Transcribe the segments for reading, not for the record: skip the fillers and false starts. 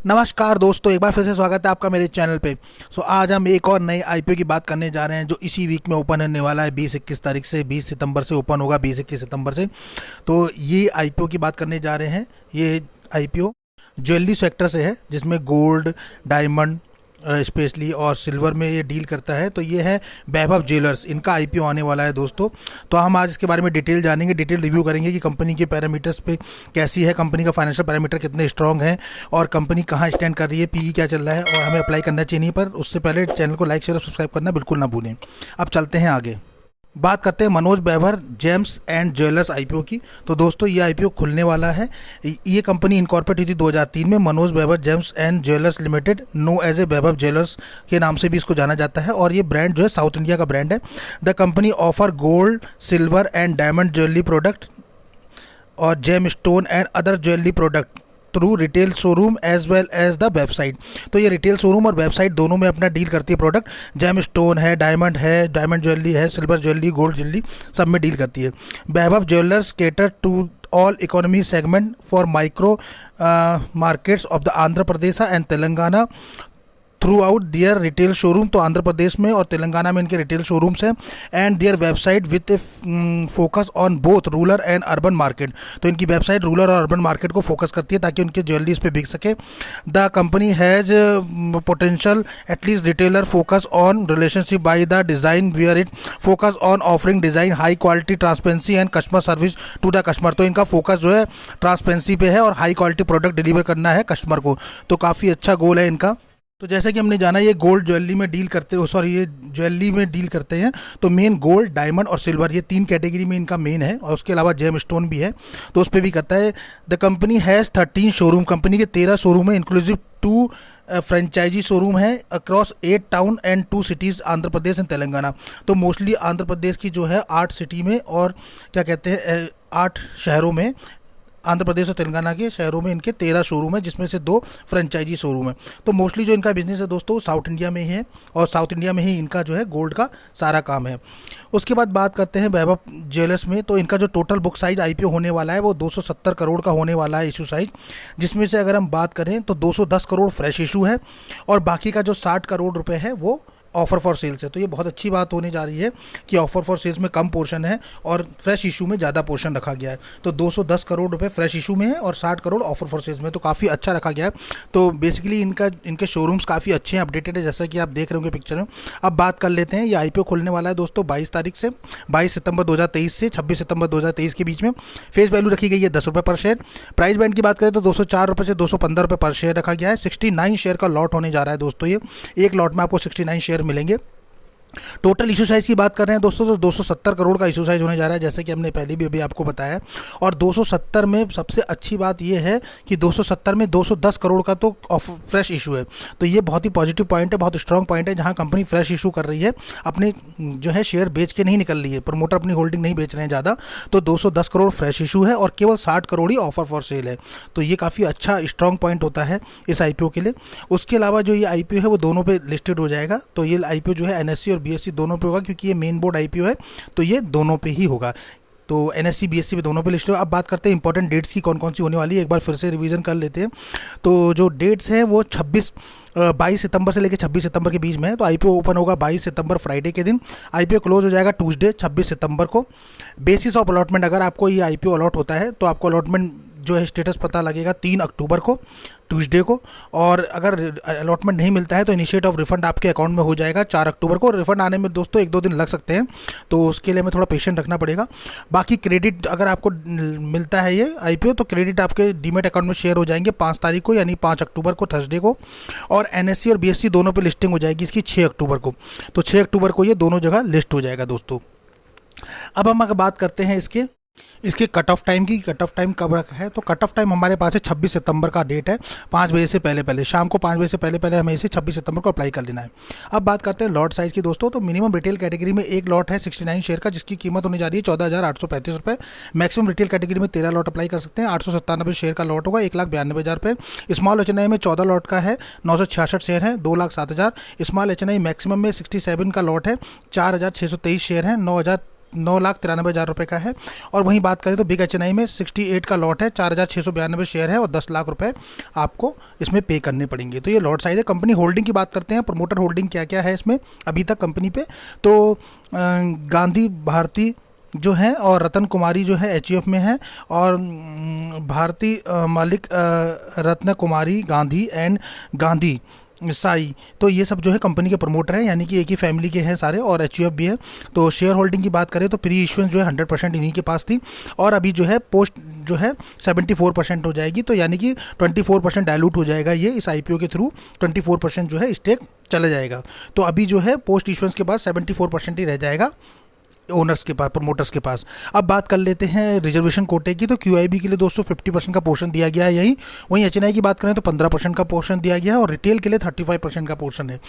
नमस्कार दोस्तों, एक बार फिर से स्वागत है आपका मेरे चैनल पे। आज हम एक और नए आईपीओ की बात करने जा रहे हैं जो इसी वीक में ओपन होने वाला है। 20-21 तारीख से 20 सितंबर से ओपन होगा, 20-21 सितंबर से। तो ये आईपीओ की बात करने जा रहे हैं। ये आईपीओ ज्वेलरी सेक्टर से है, जिसमें गोल्ड, डायमंड स्पेशली और सिल्वर में ये डील करता है। तो ये है वैभव ज्वेलर्स, इनका आईपीओ आने वाला है दोस्तों। तो हम आज इसके बारे में डिटेल जानेंगे, डिटेल रिव्यू करेंगे कि कंपनी के पैरामीटर्स पे कैसी है, कंपनी का फाइनेंशियल पैरामीटर कितने स्ट्रांग है और कंपनी कहाँ स्टैंड कर रही है, पीई क्या चल रहा है और हमें अप्लाई करना चाहिए। पर उससे पहले चैनल को लाइक, शेयर और सब्सक्राइब करना बिल्कुल ना भूलें। अब चलते हैं आगे, बात करते हैं Manoj Vaibhav gems and jewellers IPO की। तो दोस्तों ये आईपीओ खुलने वाला है। ये कंपनी इनकॉर्पोरेट हुई थी 2003 में। Manoj Vaibhav gems and jewellers limited, known as a Vaibhav jewellers के नाम से भी इसको जाना जाता है। और ये ब्रांड जो है साउथ इंडिया का ब्रांड है। The company offer gold, silver and diamond jewellery product और gem stone and other jewellery product through retail showroom as well as the website. तो ये रिटेल शोरूम और वेबसाइट दोनों में अपना डील करती है प्रोडक्ट। जेम स्टोन है, डायमंड ज्वेलरी है, सिल्वर ज्वेलरी, गोल्ड ज्वेलरी, सब में डील करती है। Vaibhav jewellers cater to all economy segment for micro markets of the Andhra Pradesh and Telangana throughout their retail showroom. तो आंध्र प्रदेश में और तेलंगाना में इनके रिटेल शोरूम्स हैं। And their website with a focus on both rural and urban market. तो इनकी website rural और urban market को फोकस करती है ताकि उनके ज्वेलरी इस पर बिक सके। The company has potential at least retailer focus on relationship by the design where it focus on offering design high quality transparency and customer service to the customer. तो इनका फोकस जो है ट्रांसपेरेंसी पे है और हाई क्वालिटी प्रोडक्ट डिलीवर करना है customer को। तो काफ़ी अच्छा गोल है इनका। तो जैसे कि हमने जाना ये गोल्ड ज्वेलरी में डील करते हो, सॉरी ये ज्वेलरी में डील करते हैं। तो मेन गोल्ड, डायमंड और सिल्वर, ये तीन कैटेगरी में इनका मेन है। और उसके अलावा जेम स्टोन भी है, तो उस पर भी करता है। The company has 13 showroom, company के 13 शोरूम है, इंक्लूसिव 2 फ्रेंचाइजी शोरूम है across 8 town and 2 cities, Andhra Pradesh and Telangana. तो मोस्टली आंध्र प्रदेश की जो है 8 सिटी में और क्या कहते हैं 8 शहरों में, आंध्र प्रदेश और तेलंगाना के शहरों में इनके 13 शोरूम है, जिसमें से 2 फ्रेंचाइजी शोरूम है। तो मोस्टली जो इनका बिजनेस है दोस्तों साउथ इंडिया में ही है और साउथ इंडिया में ही इनका जो है गोल्ड का सारा काम है। उसके बाद बात करते हैं वैभव ज्वेलर्स में। तो इनका जो टोटल बुक साइज आईपीओ होने वाला है वो 270 करोड़ का होने वाला है इशू साइज, जिसमें से अगर हम बात करें तो 210 करोड़ फ्रेश इशू है और बाकी का जो 60 करोड़ रुपये है वो ऑफ़र फॉर सेल्स है। तो ये बहुत अच्छी बात होने जा रही है कि ऑफ़र फॉर सेल्स में कम पोर्शन है और फ्रेश इशू में ज़्यादा पोर्शन रखा गया है। तो 210 करोड़ रुपए फ्रेश इशू में है और 60 करोड़ ऑफ़र फॉर सेल्स में, तो काफ़ी अच्छा रखा गया है। तो बेसिकली इनके शोरूम्स काफ़ी अच्छे हैं, अपडेटेड है, जैसा कि आप देख रहे होंगे पिक्चर में। अब बात कर लेते हैं, ये आईपीओ खुलने वाला है दोस्तों 22 तारीख से, 22 सितंबर 2023 से 26 सितंबर 2023 के बीच में। फेस वैल्यू रखी गई है 10 रुपये पर शेयर। प्राइस बैंड की बात करें तो 204 रुपये से 215 रुपये पर शेयर रखा गया है। 69 शेयर का लॉट होने जा रहा है दोस्तों। ये एक लॉट में आपको 69 शेयर मिलेंगे। टोटल इशू साइज़ की बात कर रहे हैं दोस्तों तो 270 करोड़ का इशू साइज़ होने जा रहा है, जैसे कि हमने पहले भी अभी आपको बताया। और 270 में सबसे अच्छी बात यह है कि 270 में 210 करोड़ का तो फ्रेश इशू है। तो ये बहुत ही पॉजिटिव पॉइंट है, बहुत स्ट्रॉन्ग पॉइंट है, जहां कंपनी फ्रेश इशू कर रही है, अपने जो है शेयर बेच के नहीं निकल रही है, प्रमोटर अपनी होल्डिंग नहीं बेच रहे हैं ज़्यादा। तो 210 करोड़ फ्रेश इशू है और केवल 60 करोड़ ही ऑफर फॉर सेल है। तो ये काफ़ी अच्छा स्ट्रॉन्ग पॉइंट होता है इस आईपीओ के लिए। उसके अलावा जो ये आईपीओ है वो दोनों पे लिस्टेड हो जाएगा। तो ये आईपीओ जो है एनएससी और बीएससी दोनों पे होगा, क्योंकि ये मेन बोर्ड आईपीओ है तो ये दोनों पे ही होगा। तो एनएससी बीएससी पे दोनों पे लिस्ट हो। अब बात करते हैं इंपॉर्टेंट डेट्स की, कौन कौन सी होने वाली है, एक बार फिर से रिवीजन कर लेते हैं। तो जो डेट्स हैं वो 22 सितंबर से लेकर 26 सितंबर के बीच में है। तो आईपीओ ओपन होगा 22 सितंबर फ्राइडे के दिन। आईपीओ क्लोज हो जाएगा ट्यूसडे 26 सितंबर को। बेसिस ऑफ अलॉटमेंट, अगर आपको ये आईपीओ अलॉट होता है तो आपको अलॉटमेंट जो है स्टेटस पता लगेगा 3 अक्टूबर को, ट्यूसडे को। और अगर अलॉटमेंट नहीं मिलता है तो इनिशिएट ऑफ रिफंड आपके अकाउंट में हो जाएगा 4 अक्टूबर को। रिफंड आने में दोस्तों 1-2 दिन लग सकते हैं, तो उसके लिए हमें थोड़ा पेशेंट रखना पड़ेगा। बाकी क्रेडिट अगर आपको मिलता है ये आईपीओ तो क्रेडिट आपके डीमेट अकाउंट में शेयर हो जाएंगे 5 तारीख को, यानी 5 अक्टूबर को, थर्सडे को। और एनएससी और बीएससी दोनों पे लिस्टिंग हो जाएगी इसकी 6 अक्टूबर को। तो 6 अक्टूबर को ये दोनों जगह लिस्ट हो जाएगा दोस्तों। अब हम अगर बात करते हैं इसके कट ऑफ टाइम की, कट ऑफ टाइम कब रखा है। तो कट ऑफ टाइम हमारे पास है 26 सितंबर का डेट है, 5 बजे से पहले शाम को 5 बजे से पहले हमें इसे 26 सितंबर को अप्लाई कर लेना है। अब बात करते हैं लॉट साइज़ की दोस्तों। तो मिनिमम रिटेल कैटेगरी में एक लॉट है 69 शेयर का, जिसकी कीमत होने जा रही है 14,835 रुपये। मैक्सिमम रिटेल कैटेगरी में 13 लॉट अप्लाई कर सकते हैं। 897 शेयर का लॉट होगा, 1,92,000 रुपये। स्मॉल एचएनआई में 14 लॉट का है, 966 शेयर है, 2,07,000। स्मॉल एचएनआई मैक्सिमम में 67 का लॉट है, 4,623 शेयर है, 9,000 9,93,000 रुपये का है। और वहीं बात करें तो बिग HNI में 68 का लॉट है, 4,692 शेयर है और 10 लाख रुपए आपको इसमें पे करने पड़ेंगे। तो ये लॉट साइज है। कंपनी होल्डिंग की बात करते हैं, प्रमोटर होल्डिंग क्या क्या है इसमें अभी तक कंपनी पे। तो गांधी भारती जो है और रतन कुमारी जो है HUF में है, और भारती मालिक रत्न कुमारी गांधी एंड गांधी साई, तो ये सब जो है कंपनी के प्रमोटर हैं, यानी कि एक ही फैमिली के हैं सारे, और HUF भी है। तो शेयर होल्डिंग की बात करें तो प्री इश्यूएंस जो है 100% इन्हीं के पास थी, और अभी जो है पोस्ट जो है 74% हो जाएगी। तो यानी कि 24% डायलूट हो जाएगा ये इस IPO के थ्रू, 24% जो है स्टेक चला जाएगा। तो अभी जो है पोस्ट इश्यूएंस के बाद 74% ही रह जाएगा ओनर्स के पास, प्रमोटर्स के पास। अब बात कर लेते हैं रिजर्वेशन कोटे की। तो QIB के लिए दोस्तों 50% का पोर्शन दिया गया है यहीं। वहीं HNI की बात करें तो 15% का पोर्शन दिया गया है, और रिटेल के लिए 35% का पोर्शन है।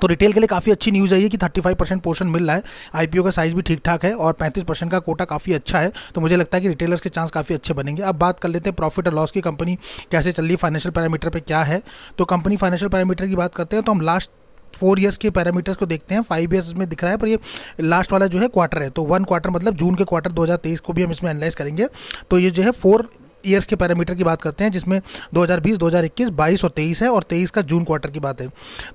तो रिटेल के लिए काफ़ी अच्छी न्यूज़ है ये कि 35% पोर्शन मिल रहा है। IPO का साइज़ भी ठीक ठाक है और 35% का कोटा काफ़ी अच्छा है। तो मुझे लगता है कि रिटेलर्स के चांस काफ़ी अच्छे बनेंगे। अब बात कर लेते हैं प्रॉफिट और लॉस की, कंपनी कैसे चल रही है, फाइनेंशियल पैरामीटर पे क्या है। तो कंपनी फाइनेंशियल पैरामीटर की बात करते हैं तो हम लास्ट 4 ईयर्स के पैरामीटर्स को देखते हैं। 5 ईयर्स में दिख रहा है, पर ये लास्ट वाला जो है क्वार्टर है। तो 1 क्वार्टर मतलब जून के क्वार्टर 2023 को भी हम इसमें एनालाइज करेंगे। तो ये जो है 4 ईयर्स के पैरामीटर की बात करते हैं, जिसमें 2020, 2021, 22 और 23 है, और 23 का जून क्वार्टर की बात है।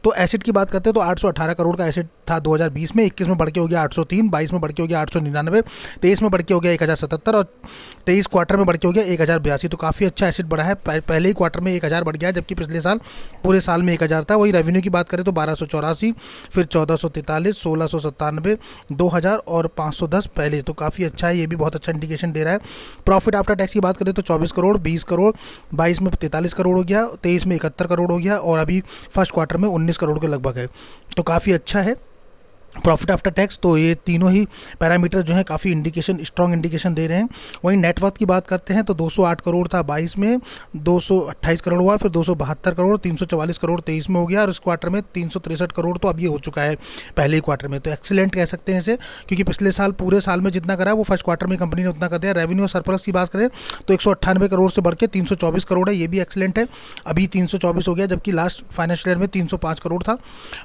तो एसेट की बात करते हैं तो 818 करोड़ का एसेट था 2020 में, 21 में बढ़ के हो गया 803, 22 में बढ़ के हो गया 899, 23 में बढ़ के हो गया 1077, और 23 क्वार्टर में बढ़ के हो गया 1082। तो काफ़ी अच्छा एसेट बढ़ा है। पहले ही क्वार्टर में 1000 बढ़ गया है, जबकि पिछले साल पूरे साल में 1000 था। वही रेवेन्यू की बात करें तो 1284, फिर 1443, 1697, 2000 और 510 पहले। तो काफ़ी अच्छा है, ये भी बहुत अच्छा इंडिकेशन दे रहा है। प्रॉफिट आफ्टर टैक्स की बात करें तो 24 करोड़, 20 करोड़, 22 में 43 करोड़ हो गया, 23 में 71 करोड़ हो गया, और अभी फर्स्ट क्वार्टर में 19 करोड़ के लगभग है। तो काफ़ी अच्छा है प्रॉफिट आफ्टर टैक्स। तो ये तीनों ही पैरामीटर जो है काफ़ी इंडिकेशन, स्ट्रॉन्ग इंडिकेशन दे रहे हैं। वहीं नेटवर्थ की बात करते हैं तो 208 करोड़ था 22 में, 228 करोड़ हुआ, फिर 272 करोड़, 344 करोड़ 23 में हो गया, और इस क्वार्टर में 363 करोड़ तो अब ये हो चुका है पहले ही क्वार्टर में। तो एक्सीलेंट कह सकते हैं इसे, क्योंकि पिछले साल पूरे साल में जितना करा वो फर्स्ट क्वार्टर में कंपनी ने उतना कर दिया। रेवेन्यू और सरप्लस की बात करें तो 198 करोड़ से बढ़ के 324 करोड़ है, ये भी एक्सीलेंट है। अभी 324 हो गया, जबकि लास्ट फाइनेंशियल ईयर में 305 करोड़ था।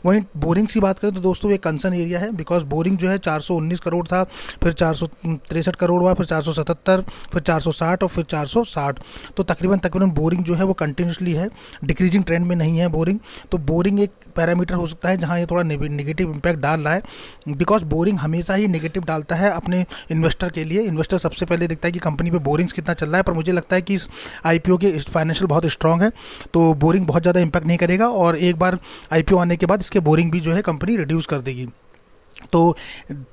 वहीं बोरिंग्स की बात करें तो दोस्तों ये कंसर्न एरिया है, बिकॉज बोरिंग जो है 419 करोड़ था, फिर 463 करोड़ हुआ, फिर 477, फिर 460 और फिर 460। तो तकरीबन बोरिंग जो है वो कंटिन्यूसली है, डिक्रीजिंग ट्रेंड में नहीं है बोरिंग। तो बोरिंग एक पैरामीटर हो सकता है जहां ये थोड़ा नेगेटिव इंपैक्ट डाल रहा है, बिकॉज बोरिंग हमेशा ही नेगेटिव डालता है अपने इन्वेस्टर के लिए। इन्वेस्टर सबसे पहले देखता है कि कंपनी पे बोरिंग्स कितना चल रहा है, पर मुझे लगता है कि इस IPO के फाइनेंशियल बहुत स्ट्रॉन्ग है, तो बोरिंग बहुत ज़्यादा इंपैक्ट नहीं करेगा, और एक बार IPO आने के बाद इसके बोरिंग भी जो है कंपनी रिड्यूस कर देगी। तो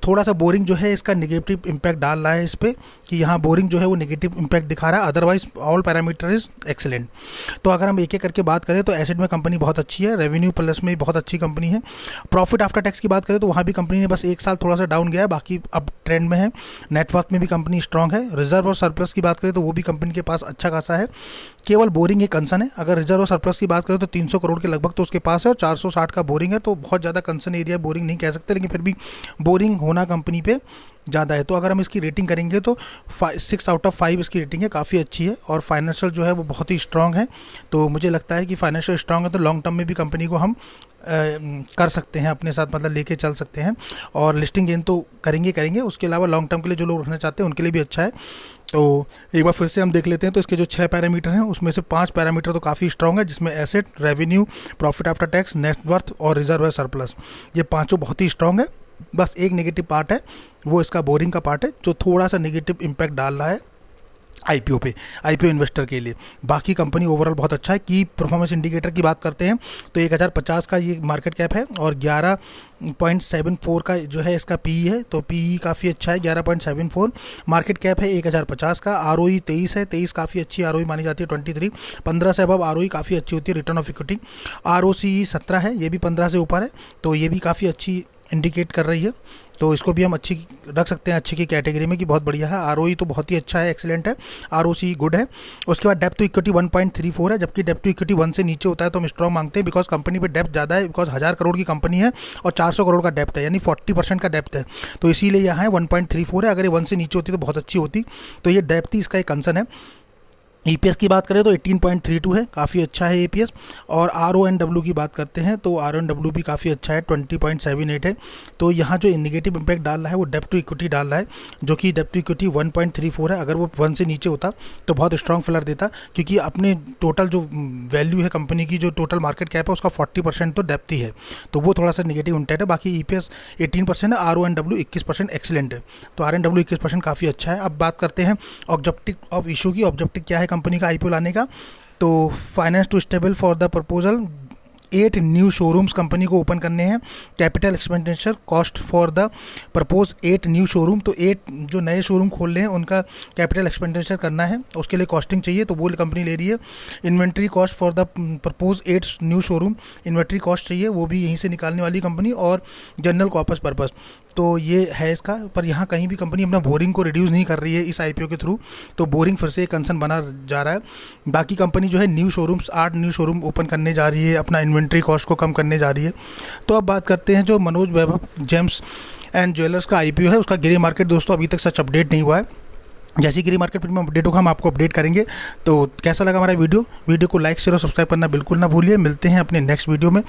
थोड़ा सा बोरिंग जो है इसका नेगेटिव इम्पैक्ट डाल रहा है इस पर, कि यहाँ बोरिंग जो है वो नेगेटिव इम्पैक्ट दिखा रहा है, otherwise all parameter is excellent. तो अगर हम एक एक करके बात करें तो एसेट में कंपनी बहुत अच्छी है, रेवेन्यू प्लस में बहुत अच्छी कंपनी है। प्रॉफिट आफ्टर टैक्स की बात करें तो वहाँ भी कंपनी ने बस एक साल थोड़ा सा डाउन गया है, बाकी अब ट्रेंड में है। नेटवर्क में भी कंपनी स्ट्रॉन्ग है। रिजर्व और सरप्लस की बात करें तो वो भी कंपनी के पास अच्छा खासा है, केवल बोरिंग एक कंसर्न है। अगर रिजर्व और सरप्लस की बात करें तो 300 करोड़ के लगभग तो उसके पास है, और 460 का बोरिंग है। तो बहुत ज़्यादा कंसर्न एरिया बोरिंग नहीं कह सकते, लेकिन फिर भी बोरिंग होना कंपनी पे ज़्यादा है। तो अगर हम इसकी रेटिंग करेंगे तो 6 आउट ऑफ 5 इसकी रेटिंग है, काफ़ी अच्छी है, और फाइनेंशियल जो है वो बहुत ही स्ट्रॉन्ग है। तो मुझे लगता है कि फाइनेंशियल स्ट्रॉन्ग है तो लॉन्ग टर्म में भी कंपनी को हम कर सकते हैं अपने साथ, मतलब लेके चल सकते हैं, और लिस्टिंग गेन तो करेंगे। उसके अलावा लॉन्ग टर्म के लिए जो लोग रखना चाहते हैं उनके लिए भी अच्छा है। तो एक बार फिर से हम देख लेते हैं। तो इसके जो 6 पैरामीटर हैं उसमें से 5 पैरामीटर तो काफ़ी स्ट्रॉन्ग है, जिसमें asset, revenue, profit after tax, net worth और रिजर्व है सरप्लस, ये पाँचों बहुत ही स्ट्रॉन्ग है। बस एक नेगेटिव पार्ट है, वो इसका बोरिंग का पार्ट है, जो थोड़ा सा नेगेटिव इम्पैक्ट डाल रहा है IPO पे, IPO इन्वेस्टर के लिए। बाकी कंपनी ओवरऑल बहुत अच्छा है। की परफॉर्मेंस इंडिकेटर की बात करते हैं तो 1050 का ये मार्केट कैप है, और 11.74 का जो है इसका PE है। तो PE काफ़ी अच्छा है, 11.74। मार्केट कैप है 1050 का। ROE 23 है, 23 काफ़ी अच्छी ROE मानी जाती है। 23, 15 से अब ROE काफ़ी अच्छी होती है, रिटर्न ऑफ इक्विटी। ROCE 17 है, ये भी 15 से ऊपर है, तो ये भी काफ़ी अच्छी इंडिकेट कर रही है। तो इसको भी हम अच्छी रख सकते हैं, अच्छी की कैटेगरी में, कि बहुत बढ़िया है। ROE तो बहुत ही अच्छा है, एक्सीलेंट है। ROCE गुड है। उसके बाद डेप्थ टू इक्विटी 1.34 है, जबकि डेप्थ टू इक्विटी 1 से नीचे होता है तो हम स्ट्रॉन्ग मांगते हैं, बिकॉज कंपनी पे डेप्थ ज़्यादा है, बिकॉज 1000 करोड़ की कंपनी है और 400 करोड़ का डेप्थ है, यानी 40% का डेप्थ है। तो इसीलिए यहाँ 1.34 है। अगर ये 1 से नीचे होती तो बहुत अच्छी होती। तो ये डेप्थ ही इसका एक कंसर्न है। ईपीएस की बात करें तो 18.32 है, काफ़ी अच्छा है ईपीएस। और आरओएनडब्ल्यू की बात करते हैं तो आरओएनडब्ल्यू भी काफ़ी अच्छा है, 20.78 है। तो यहाँ जो नेगेटिव इम्पैक्ट डाल रहा है वो डेप्ट टू इक्विटी डाल रहा है, जो कि डेप्ट टू इक्विटी 1.34 है। अगर वो 1 से नीचे होता तो बहुत स्ट्रॉन्ग फिलर देता, क्योंकि अपने टोटल जो वैल्यू है कंपनी की, जो टोटल मार्केट कैप है उसका 40% तो डेप्थ ही है, तो वो थोड़ा सा नेगेटिव इम्पैक्ट है। बाकी ईपीएस 18% है, आरओएनडब्ल्यू 21% एक्सीलेंट है। तो आरएनडब्ल्यू 21% काफ़ी अच्छा है। अब बात करते हैं ऑब्जेक्टिव ऑफ इशू की। ऑब्जेक्टिव क्या है कंपनी का आईपीओ लाने का? तो finance to stable for the proposal 8 new showrooms company को ओपन करने हैं। Capital expenditure cost for the propose 8 new showroom, तो 8 जो नए शोरूम खोल रहे हैं उनका कैपिटल एक्सपेंडिचर करना है, उसके लिए कॉस्टिंग चाहिए, तो वो कंपनी ले रही है। Inventory cost for the propose 8 new showroom, inventory cost चाहिए, वो भी यहीं से निकालने वाली कंपनी। और जनरल कॉर्पस पर्पस, तो ये है इसका। पर यहाँ कहीं भी कंपनी अपना बोरिंग को रिड्यूस नहीं कर रही है इस आईपीओ के थ्रू, तो बोरिंग फिर से एक कंसर्न बना जा रहा है। बाकी कंपनी जो है new showrooms 8 new showroom open करने जा रही है, अपना इन्वेंट्री कॉस्ट को कम करने जा रही है। तो अब बात करते हैं जो Manoj Vaibhav gems and jewellers का आईपीओ है, उसका ग्रे मार्केट दोस्तों अभी तक सच अपडेट नहीं हुआ है। जैसे ग्रे मार्केट में अपडेट होगा हम आपको अपडेट करेंगे। तो कैसा लगा हमारा वीडियो को लाइक शेयर और सब्सक्राइब करना बिल्कुल ना भूलिए। मिलते हैं अपने नेक्स्ट वीडियो में।